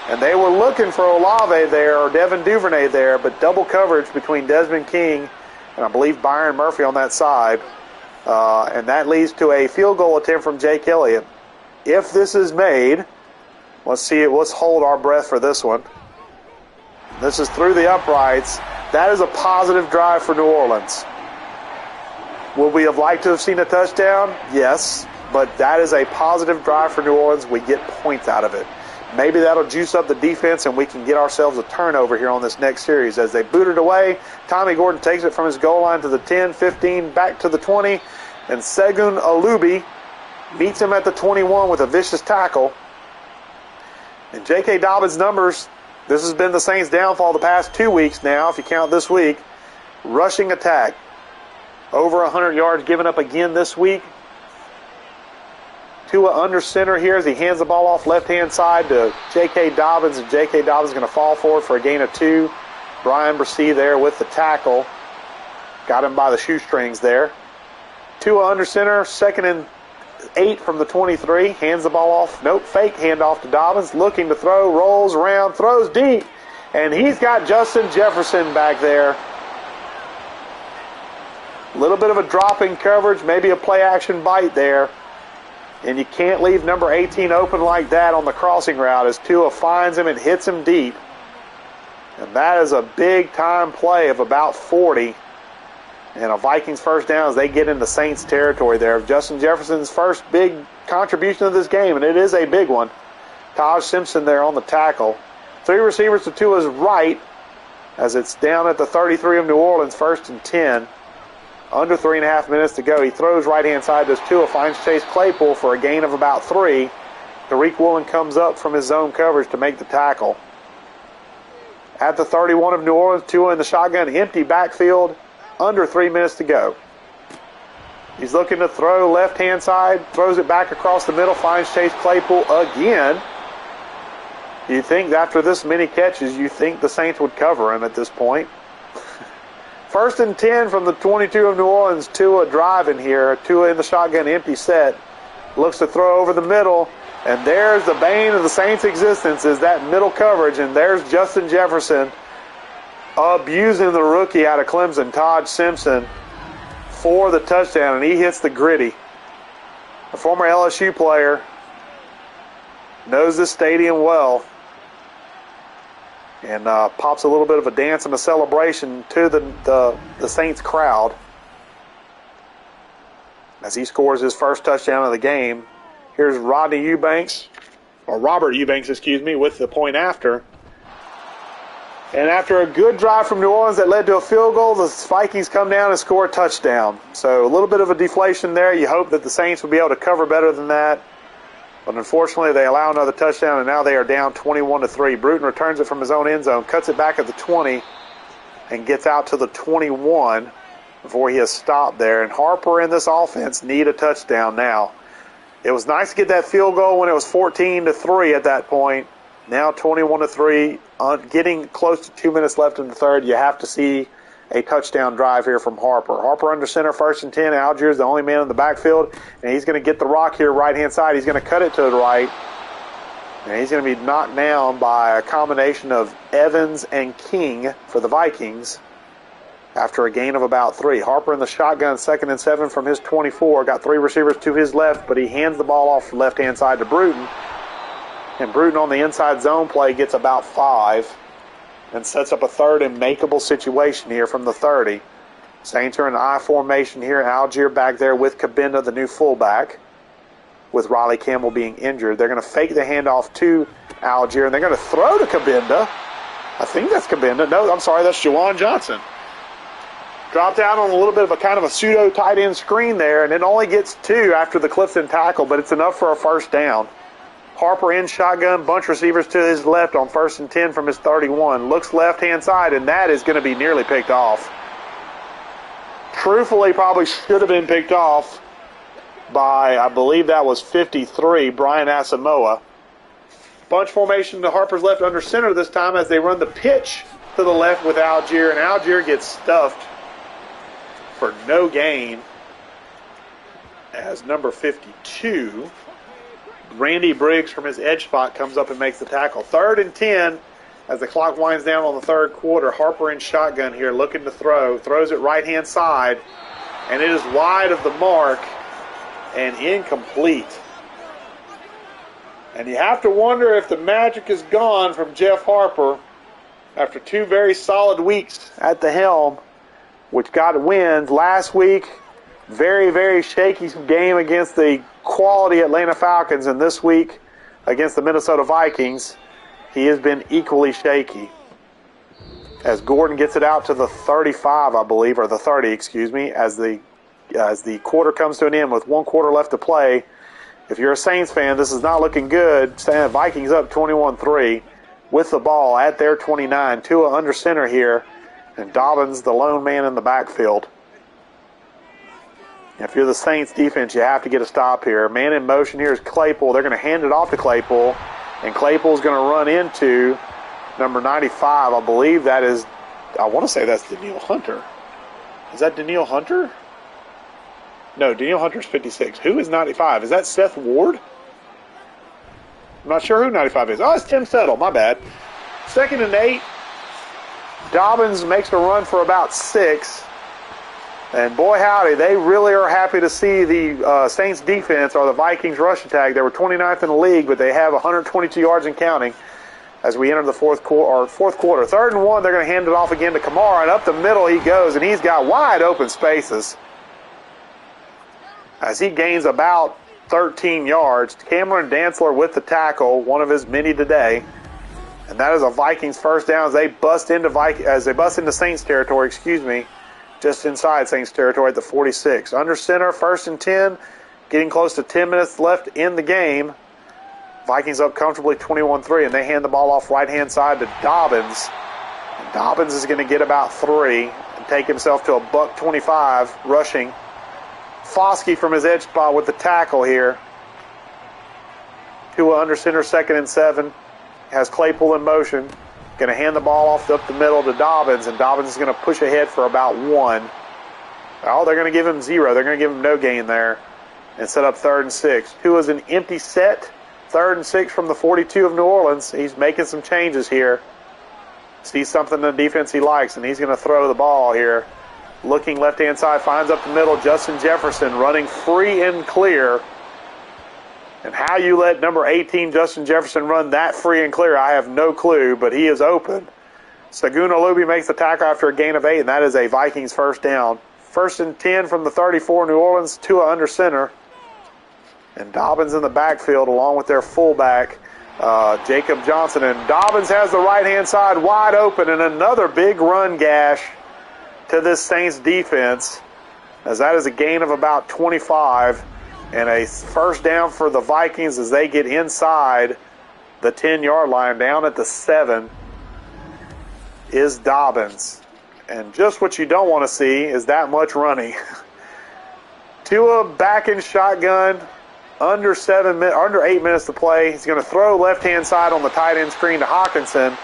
and they were looking for Olave there, or Devin Duvernay there, but double coverage between Desmond King and I believe Byron Murphy on that side. And that leads to a field goal attempt from Jake Elliott. If this is made, let's see it. Let's hold our breath for this one. This is through the uprights. That is a positive drive for New Orleans. Would we have liked to have seen a touchdown? Yes, but that is a positive drive for New Orleans. We get points out of it. Maybe that'll juice up the defense and we can get ourselves a turnover here on this next series. As they boot it away, Tommy Gordon takes it from his goal line to the 10, 15, back to the 20, and Segun Alubi meets him at the 21 with a vicious tackle. And J.K. Dobbins' numbers, this has been the Saints' downfall the past 2 weeks now, if you count this week. Rushing attack. Over 100 yards given up again this week. Tua under center here as he hands the ball off left-hand side to J.K. Dobbins, and J.K. Dobbins is going to fall forward for a gain of 2. Brian Bresee there with the tackle. Got him by the shoestrings there. Tua under center, 2nd and 8 from the 23. Hands the ball off. Nope, fake handoff to Dobbins. Looking to throw, rolls around, throws deep. And he's got Justin Jefferson back there. A little bit of a drop in coverage, maybe a play-action bite there. And you can't leave number 18 open like that on the crossing route as Tua finds him and hits him deep. And that is a big-time play of about 40. And a Vikings first down as they get into Saints territory there. Justin Jefferson's first big contribution of this game, and it is a big one. Taj Simpson there on the tackle. 3 receivers to Tua's right as it's down at the 33 of New Orleans, 1st and 10. Under 3.5 minutes to go. He throws right-hand side to Tua, finds Chase Claypool for a gain of about 3. Tariq Woolen comes up from his zone coverage to make the tackle. At the 31 of New Orleans, Tua in the shotgun, empty backfield, under 3 minutes to go. He's looking to throw left-hand side, throws it back across the middle, finds Chase Claypool again. You think after this many catches, you think the Saints would cover him at this point. 1st and 10 from the 22 of New Orleans. Tua driving here. Tua in the shotgun, empty set. Looks to throw over the middle. And there's the bane of the Saints' existence is that middle coverage. And there's Justin Jefferson abusing the rookie out of Clemson, Taj Simpson, for the touchdown. And he hits the gritty. A former LSU player knows this stadium well. And pops a little bit of a dance and a celebration to the Saints crowd as he scores his first touchdown of the game. Here's Robert Eubanks, with the point after. And after a good drive from New Orleans that led to a field goal, the Vikings come down and score a touchdown. So a little bit of a deflation there. You hope that the Saints will be able to cover better than that. But unfortunately, they allow another touchdown, and now they are down 21-3. Bruton returns it from his own end zone, cuts it back at the 20, and gets out to the 21 before he has stopped there. And Harper and this offense need a touchdown now. It was nice to get that field goal when it was 14-3 at that point. Now 21-3, getting close to 2 minutes left in the third. You have to see a touchdown drive here from Harper. Harper under center, 1st and 10. Algier is the only man in the backfield, and he's going to get the rock here right-hand side. He's going to cut it to the right, and he's going to be knocked down by a combination of Evans and King for the Vikings after a gain of about 3. Harper in the shotgun, 2nd and 7 from his 24. Got 3 receivers to his left, but he hands the ball off left-hand side to Bruton, and Bruton on the inside zone play gets about 5. And sets up a 3rd and makeable situation here from the 30. Saints are in I formation here. Algier back there with Cabinda, the new fullback, with Riley Campbell being injured. They're going to fake the handoff to Algier, and they're going to throw to Cabinda. I think that's Cabinda. No, I'm sorry, that's Juwan Johnson. Dropped out on a little bit of a kind of a pseudo tight end screen there, and it only gets 2 after the Clifton tackle, but it's enough for a first down. Harper in shotgun, bunch receivers to his left on 1st and 10 from his 31. Looks left-hand side, and that is going to be nearly picked off. Truthfully, probably should have been picked off by, I believe that was 53, Brian Asamoah. Bunch formation to Harper's left under center this time as they run the pitch to the left with Algier, and Algier gets stuffed for no gain as number 52. Randy Briggs from his edge spot comes up and makes the tackle. 3rd and 10 as the clock winds down on the third quarter. Harper in shotgun here looking to throw. Throws it right-hand side, and it is wide of the mark and incomplete. And you have to wonder if the magic is gone from Jeff Harper after 2 very solid weeks at the helm, which got wins last week. Very, very shaky game against the quality Atlanta Falcons, and this week against the Minnesota Vikings, he has been equally shaky. As Gordon gets it out to the 35, I believe, or the 30, excuse me, as the quarter comes to an end with 1 quarter left to play. If you're a Saints fan, this is not looking good. Vikings up 21-3 with the ball at their 29. Tua under center here, and Dobbins the lone man in the backfield. If you're the Saints defense, you have to get a stop here. Man in motion here is Claypool. They're going to hand it off to Claypool, and Claypool's going to run into number 95. I believe that is, I want to say that's Danielle Hunter. Is that Danielle Hunter? No, Danielle Hunter's 56. Who is 95? Is that Seth Ward? I'm not sure who 95 is. Oh, it's Tim Settle. My bad. 2nd and 8. Dobbins makes a run for about 6. And boy, howdy, they really are happy to see the Saints defense or the Vikings rush attack. They were 29th in the league, but they have 122 yards and counting as we enter the fourth quarter. 3rd and 1, they're going to hand it off again to Kamara, and up the middle he goes, and he's got wide open spaces as he gains about 13 yards. Cameron Dantzler with the tackle, one of his many today. And that is a Vikings first down as they bust into Saints territory, just inside Saints territory at the 46. Under center, 1st and 10, getting close to 10 minutes left in the game. Vikings up comfortably 21-3, and they hand the ball off right-hand side to Dobbins. And Dobbins is going to get about 3 and take himself to a $125 rushing. Foskey from his edge spot with the tackle here. Tua under center, 2nd and 7. Has Claypool in motion. Going to hand the ball off up the middle to Dobbins, and Dobbins is going to push ahead for about 1. Oh, they're going to give him 0. They're going to give him no gain there and set up 3rd and 6. Tua's an empty set. 3rd and 6 from the 42 of New Orleans. He's making some changes here. Sees something in the defense he likes, and he's going to throw the ball here. Looking left-hand side, finds up the middle. Justin Jefferson running free and clear. And how you let number 18, Justin Jefferson, run that free and clear, I have no clue, but he is open. Saguna Luby makes the tackle after a gain of 8, and that is a Vikings first down. 1st and 10 from the 34, New Orleans, Tua under center. And Dobbins in the backfield along with their fullback, Jacob Johnson. And Dobbins has the right-hand side wide open, and another big run gash to this Saints defense, as that is a gain of about 25 and a first down for the Vikings as they get inside the 10-yard line. Down at the 7 is Dobbins. And just what you don't want to see is that much running. Tua back in shotgun, under 8 minutes to play. He's going to throw left-hand side on the tight end screen to Hawkinson,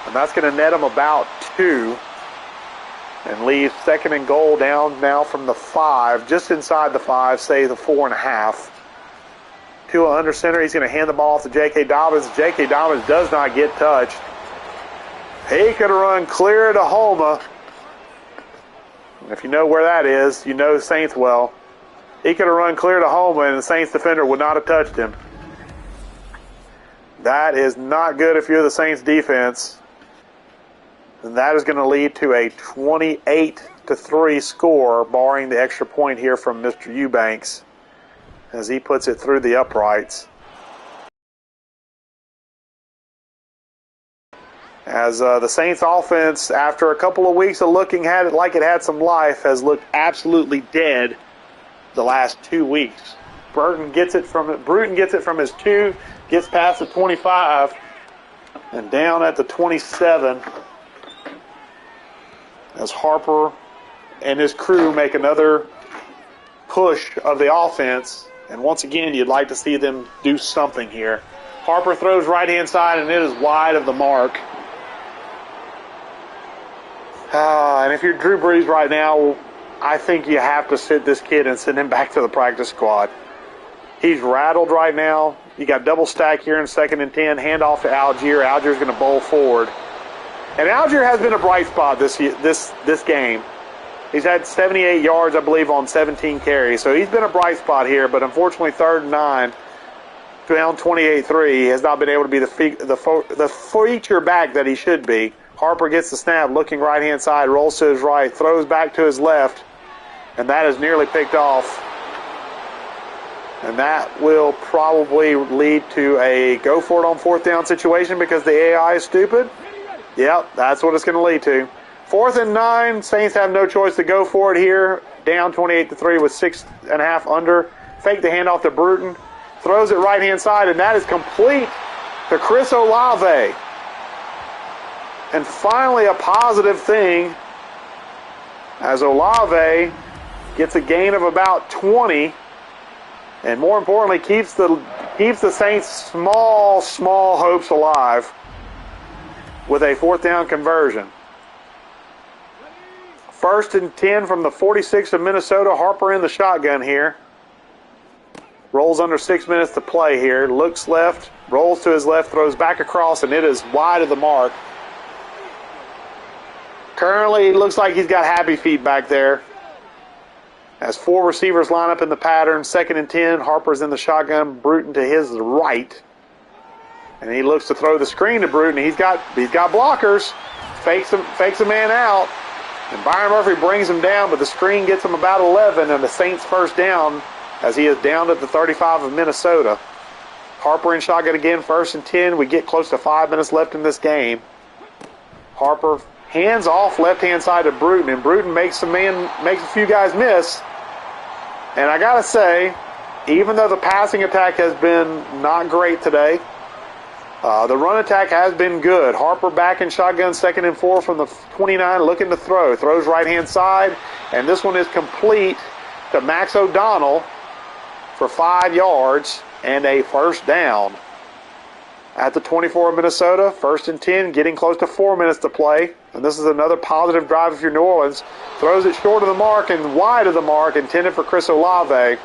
and that's going to net him about 2. And leave 2nd and goal down now from the 5, just inside the 5, say the 4.5. Tua under center, he's going to hand the ball off to J.K. Dobbins. J.K. Dobbins does not get touched. He could run clear to Homa. If you know where that is, you know Saints well. He could have run clear to Homa, and the Saints defender would not have touched him. That is not good if you're the Saints defense. And that is going to lead to a 28-3 score, barring the extra point here from Mr. Eubanks, as he puts it through the uprights. As the Saints offense, after a couple of weeks of looking at it like it had some life, has looked absolutely dead the last 2 weeks. Bruton gets it from his 2, gets past the 25, and down at the 27. As Harper and his crew make another push of the offense. And once again, you'd like to see them do something here. Harper throws right-hand side, and it is wide of the mark. And if you're Drew Brees right now, I think you have to sit this kid and send him back to the practice squad. He's rattled right now. You got double stack here in 2nd and 10. Hand off to Algier. Algier's going to bowl forward. And Algier has been a bright spot this game. He's had 78 yards, I believe, on 17 carries. So he's been a bright spot here, but unfortunately 3rd and 9, down 28-3. He has not been able to be the feature back that he should be. Harper gets the snap, looking right-hand side, rolls to his right, throws back to his left, and that is nearly picked off. And that will probably lead to a go-for-it on 4th down situation because the AI is stupid. Yep, that's what it's going to lead to. 4th and 9, Saints have no choice to go for it here. Down 28-3 with 6.5 under. Fake the handoff to Bruton. throws it right-hand side, and that is complete to Chris Olave. And finally a positive thing as Olave gets a gain of about 20, and more importantly keeps the Saints' small hopes alive with a 4th down conversion. 1st and 10 from the 46 of Minnesota. Harper in the shotgun here. Rolls under 6 minutes to play here. Looks left, rolls to his left, throws back across, and it is wide of the mark. Currently, it looks like he's got happy feet back there. As 4 receivers line up in the pattern. 2nd and 10. Harper's in the shotgun. Bruton to his right. And he looks to throw the screen to Bruton. He's got blockers. Fakes a man out. And Byron Murphy brings him down, but the screen gets him about 11, and the Saints 1st down as he is down at the 35 of Minnesota. Harper in shotgun again, 1st and 10. We get close to 5 minutes left in this game. Harper hands off left-hand side to Bruton, and Bruton makes a few guys miss. And I got to say, even though the passing attack has been not great today, the run attack has been good. Harper back in shotgun, 2nd and 4 from the 29, looking to throw. Throws right-hand side, and this one is complete to Max O'Donnell for 5 yards and a 1st down. At the 24 of Minnesota, 1st and 10, getting close to 4 minutes to play. And this is another positive drive if you're New Orleans. Throws it short of the mark and wide of the mark, intended for Chris Olave.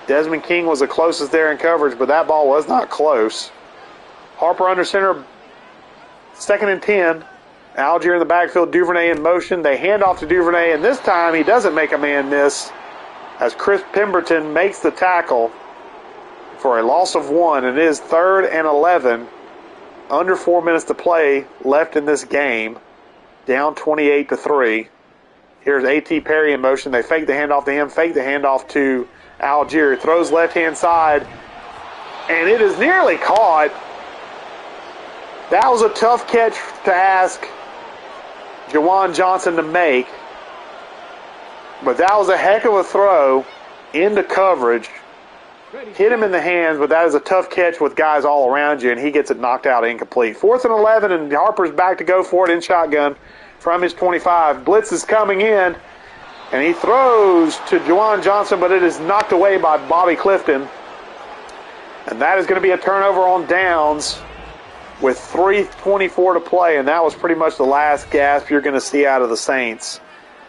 Desmond King was the closest there in coverage, but that ball was not close. Harper under center, 2nd and 10. Algier in the backfield, Duvernay in motion. They hand off to Duvernay, and this time he doesn't make a man miss as Chris Pemberton makes the tackle for a loss of 1. It is 3rd and 11. Under 4 minutes to play left in this game. Down 28-3. Here's A.T. Perry in motion. They fake the handoff to him, fake the handoff to Algier. Throws left-hand side, and it is nearly caught. That was a tough catch to ask Juwan Johnson to make, but that was a heck of a throw into coverage. Hit him in the hands, but that is a tough catch with guys all around you, and he gets it knocked out incomplete. 4th and 11, and Harper's back to go for it in shotgun from his 25. Blitz is coming in, and he throws to Juwan Johnson, but it is knocked away by Bobby Clifton. And that is going to be a turnover on downs with 3:24 to play, and that was pretty much the last gasp you're going to see out of the Saints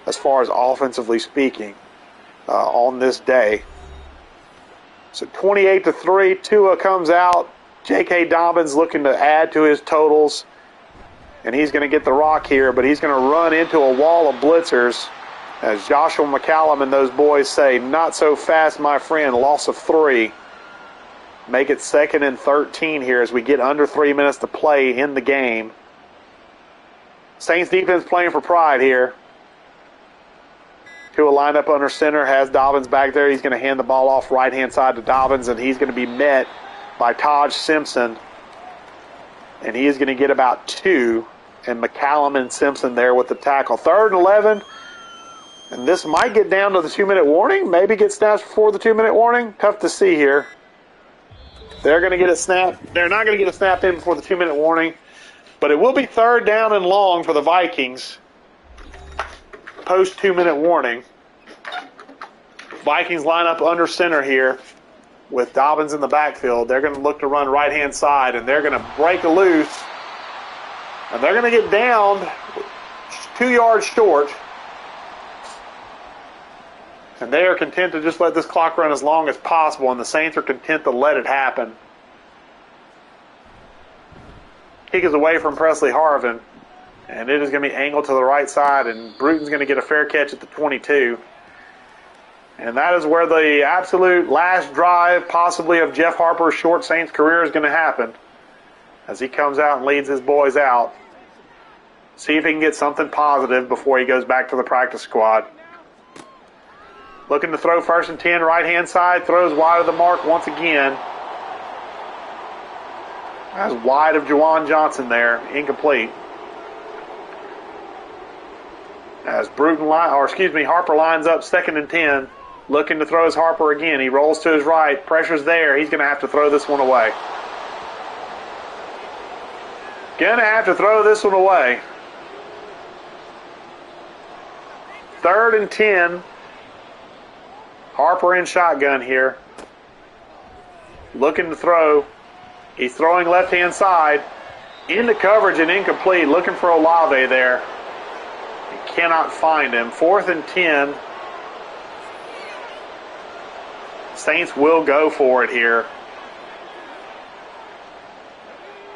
as far as offensively speaking on this day. So 28-3, Tua comes out. J.K. Dobbins looking to add to his totals, and he's going to get the rock here, but he's going to run into a wall of blitzers. As Joshua McCallum and those boys say, not so fast, my friend, loss of 3. Make it 2nd and 13 here as we get under 3 minutes to play in the game. Saints defense playing for pride here. Tua lined up under center, has Dobbins back there. He's going to hand the ball off right-hand side to Dobbins, and he's going to be met by Taj Simpson. And he is going to get about 2, and McCallum and Simpson there with the tackle. 3rd and 11. And this might get down to the 2-minute warning. Maybe get snatched before the 2-minute warning. Tough to see here. They're going to get a snap. They're not going to get a snap in before the 2-minute warning. But it will be 3rd down and long for the Vikings. Post 2-minute warning. Vikings line up under center here with Dobbins in the backfield. They're going to look to run right-hand side, and they're going to break loose. And they're going to get down 2 yards short. And they are content to just let this clock run as long as possible, and the Saints are content to let it happen. Kick is away from Presley Harvin, and it is going to be angled to the right side, and Bruton's going to get a fair catch at the 22. And that is where the absolute last drive, possibly of Jeff Harper's short Saints career, is going to happen as he comes out and leads his boys out. See if he can get something positive before he goes back to the practice squad. Looking to throw 1st and 10, right-hand side, throws wide of the mark once again. That's wide of Juwan Johnson there, incomplete. As Harper lines up 2nd and 10. Looking to throw his Harper again. He rolls to his right. Pressure's there. He's going to have to throw this one away. Going to have to throw this one away. 3rd and 10. Harper in shotgun here. Looking to throw. He's throwing left-hand side. Into coverage and incomplete. Looking for Olave there. He cannot find him. 4th and 10. Saints will go for it here.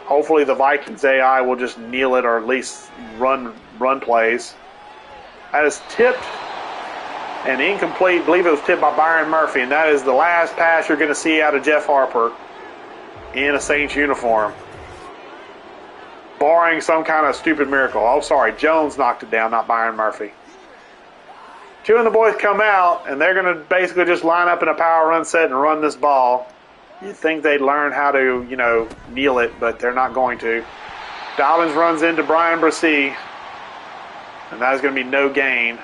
Hopefully the Vikings AI will just kneel it or at least run plays. That is tipped and incomplete. I believe it was tipped by Byron Murphy, and that is the last pass you're going to see out of Jeff Harper in a Saints uniform. Barring some kind of stupid miracle. Oh, sorry, Jones knocked it down, not Byron Murphy. 2 of the boys come out, and they're going to basically just line up in a power run set and run this ball. You'd think they'd learn how to, kneel it, but they're not going to. Dobbins runs into Brian Brissy, and that is going to be no gain.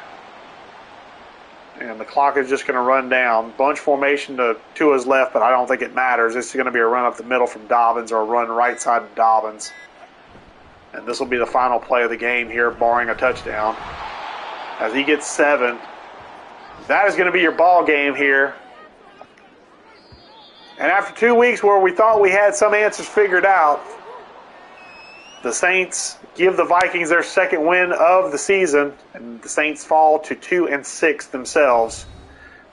And the clock is just going to run down. Bunch formation to his left, but I don't think it matters. This is going to be a run up the middle from Dobbins or a run right side of Dobbins. And this will be the final play of the game here, barring a touchdown. As he gets 7. That is going to be your ball game here. And after 2 weeks where we thought we had some answers figured out, the Saints give the Vikings their 2nd win of the season, and the Saints fall to 2-6 themselves.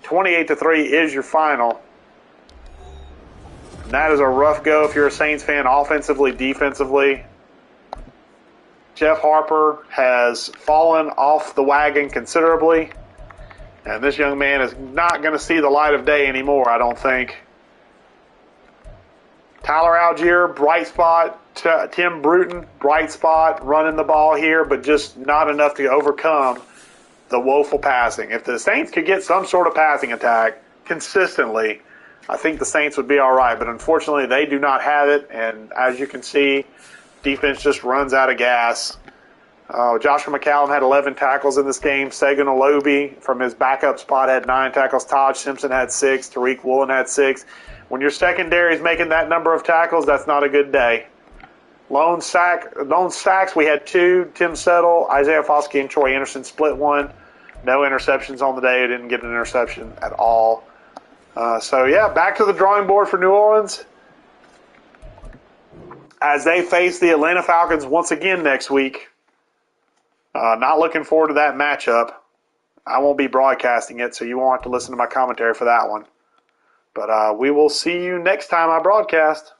28-3 is your final. And that is a rough go if you're a Saints fan, offensively, defensively. Jeff Harper has fallen off the wagon considerably, and this young man is not going to see the light of day anymore, I don't think. Tyler Algier, bright spot. Tim Bruton, bright spot, running the ball here, but just not enough to overcome the woeful passing. If the Saints could get some sort of passing attack consistently, I think the Saints would be all right. But unfortunately, they do not have it, and as you can see, defense just runs out of gas. Joshua McCallum had 11 tackles in this game. Sagan Olobi from his backup spot had 9 tackles. Todd Simpson had 6. Tariq Woolen had 6. When your secondary is making that number of tackles, that's not a good day. Lone sacks, we had 2. Tim Settle, Isaiah Foskey, and Troy Anderson split 1. No interceptions on the day. Didn't get an interception at all. Back to the drawing board for New Orleans as they face the Atlanta Falcons once again next week. Not looking forward to that matchup. I won't be broadcasting it, so you won't have to listen to my commentary for that one. But we will see you next time I broadcast.